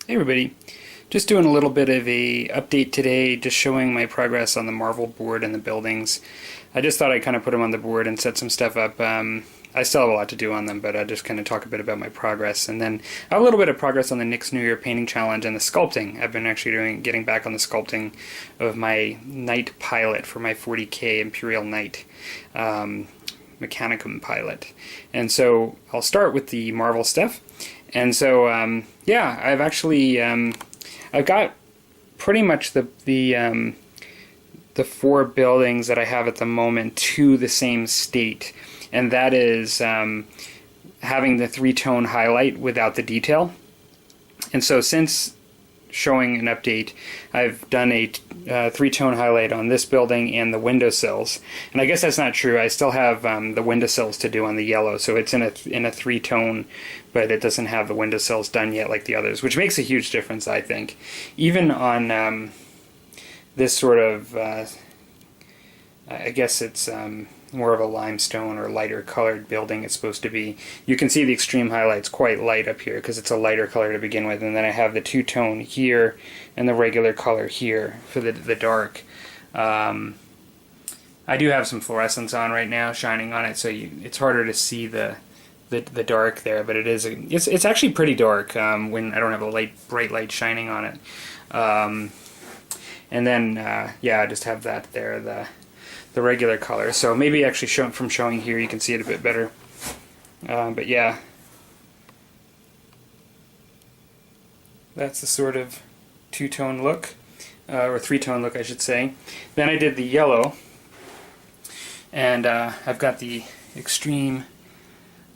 Hey everybody, just doing a little bit of a update today, just showing my progress on the Marvel board and the buildings. I just thought I'd kind of put them on the board and set some stuff up. I still have a lot to do on them, but I'll just kind of talk a bit about my progress. And then I have a little bit of progress on the Nick's New Year Painting Challenge and the sculpting. I've been actually getting back on the sculpting of my Knight pilot for my 40K Imperial Knight Mechanicum pilot. And so I'll start with the Marvel stuff. And so, yeah, I've actually, I've got pretty much the four buildings that I have at the moment to the same state, and that is having the three-tone highlight without the detail. And so since showing an update, I've done a three-tone highlight on this building and the windowsills. And I guess that's not true. I still have the windowsills to do on the yellow, so it's in a three-tone, but it doesn't have the windowsills done yet like the others, which makes a huge difference, I think. Even on this sort of, I guess it's more of a limestone or lighter colored building it's supposed to be. You can see the extreme highlights quite light up here because it's a lighter color to begin with, and then I have the two-tone here and the regular color here for the dark. I do have some fluorescence on right now shining on it, so it's harder to see the dark there, but it's actually pretty dark when I don't have a bright light shining on it. And then yeah, I just have that there, the regular color. So maybe actually from showing here you can see it a bit better. But yeah, that's the sort of two-tone look, or three-tone look I should say. Then I did the yellow, and I've got the extreme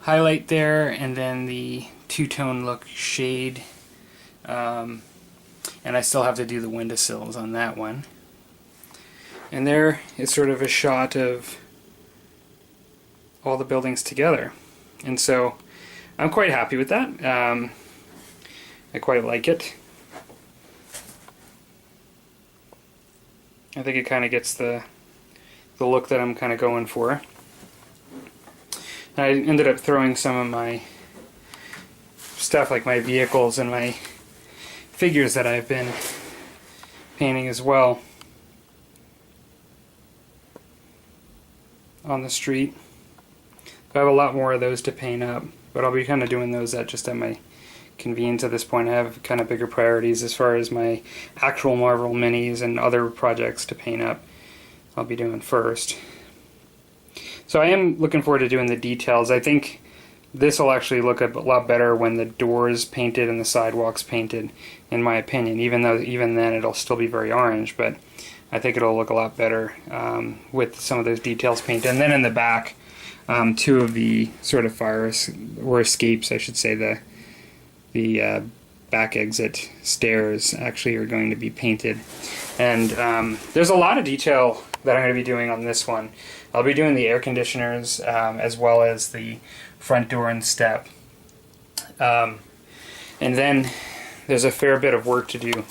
highlight there, and then the two-tone look shade, and I still have to do the windowsills on that one. And there is sort of a shot of all the buildings together, and so I'm quite happy with that. I quite like it. I think it kind of gets the look that I'm kind of going for. I ended up throwing some of my stuff, like my vehicles and my figures that I've been painting as well, on the street. I have a lot more of those to paint up, but I'll be kind of doing those just at my convenience at this point. I have kind of bigger priorities as far as my actual Marvel minis and other projects to paint up. I'll be doing first. So I am looking forward to doing the details. I think this will actually look a lot better when the doors painted and the sidewalks painted, in my opinion, even then it'll still be very orange, but I think it'll look a lot better with some of those details painted. And then in the back, two of the sort of fires, or escapes I should say, the back exit stairs actually are going to be painted. And there's a lot of detail that I'm going to be doing on this one. I'll be doing the air conditioners as well as the front door and step. And then there's a fair bit of work to do.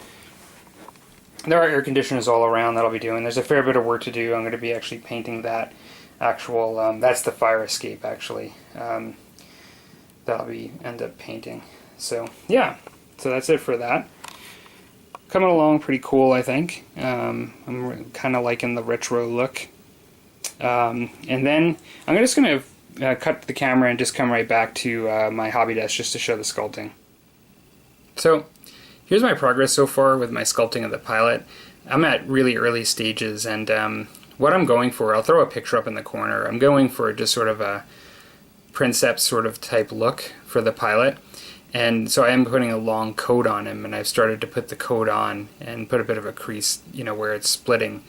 There are air conditioners all around that I'll be doing. There's a fair bit of work to do. I'm going to be actually painting that actual, that's the fire escape actually, that I'll end up painting. So yeah, so that's it for that. Coming along pretty cool, I think. I'm kind of liking the retro look. And then I'm just going to cut the camera and just come right back to my hobby desk just to show the sculpting. So here's my progress so far with my sculpting of the pilot. I'm at really early stages, and what I'm going for, I'll throw a picture up in the corner. I'm going for just sort of a Princeps sort of type look for the pilot. And so I am putting a long coat on him, and I've started to put the coat on and put a bit of a crease, you know, where it's splitting,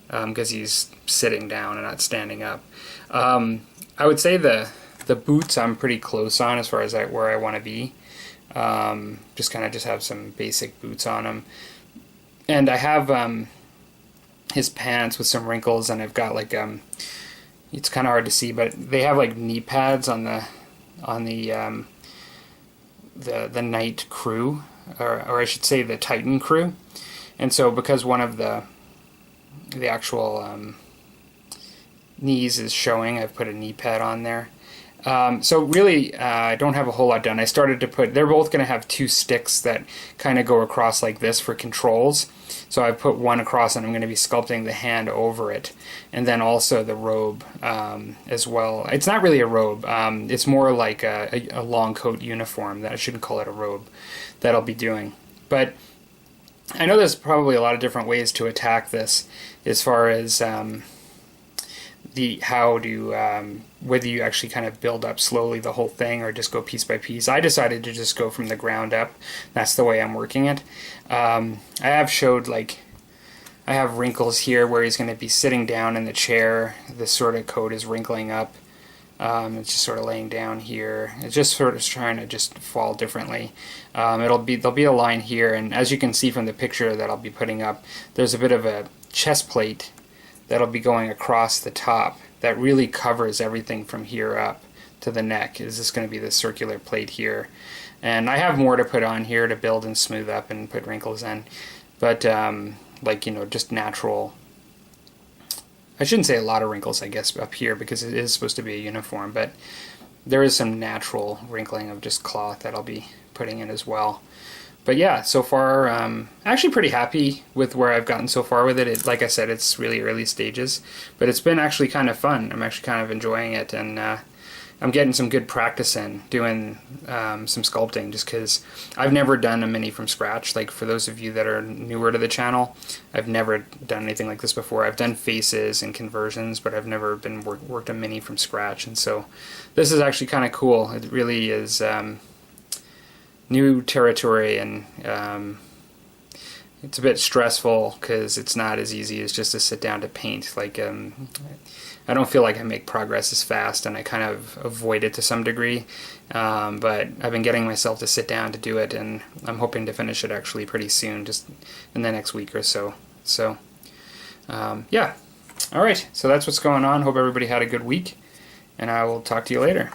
because he's sitting down and not standing up. I would say the boots I'm pretty close on as far as where I want to be. Just kind of have some basic boots on him. And I have his pants with some wrinkles, and I've got like, it's kind of hard to see, but they have like knee pads on the Knight crew, or I should say the Titan crew. And so because one of the actual knees is showing, I've put a knee pad on there. So really, I don't have a whole lot done. I started to put, they're both going to have 2 sticks that kind of go across like this for controls. So I put one across and I'm going to be sculpting the hand over it. And then also the robe as well. It's not really a robe. It's more like a long coat uniform. That I shouldn't call it a robe. That I'll be doing. But I know there's probably a lot of different ways to attack this as far as whether you actually kind of build up slowly the whole thing or just go piece by piece. I decided to just go from the ground up. That's the way I'm working it. I have showed, like, I have wrinkles here where he's going to be sitting down in the chair. This sort of coat is wrinkling up. It's just sort of laying down here. It's just sort of trying to just fall differently. There'll be a line here, and as you can see from the picture that I'll be putting up, there's a bit of a chest plate that'll be going across the top that really covers everything from here up to the neck. Is this going to be this circular plate here? And I have more to put on here to build and smooth up and put wrinkles in, but like, you know, just natural. I shouldn't say a lot of wrinkles, I guess, up here because it is supposed to be a uniform, but there is some natural wrinkling of just cloth that I'll be putting in as well. But yeah, so far, actually pretty happy with where I've gotten so far with it. Like I said, it's really early stages, but it's been actually kind of fun. I'm actually kind of enjoying it, and I'm getting some good practice in doing some sculpting, just because I've never done a mini from scratch. Like, for those of you that are newer to the channel, I've never done anything like this before. I've done faces and conversions, but I've never been worked a mini from scratch, and so this is actually kind of cool. It really is new territory, and it's a bit stressful because it's not as easy as just to sit down to paint. Like, I don't feel like I make progress as fast, and I kind of avoid it to some degree, but I've been getting myself to sit down to do it, and I'm hoping to finish it actually pretty soon, just in the next week or so. So yeah, alright, so that's what's going on. Hope everybody had a good week, and I will talk to you later.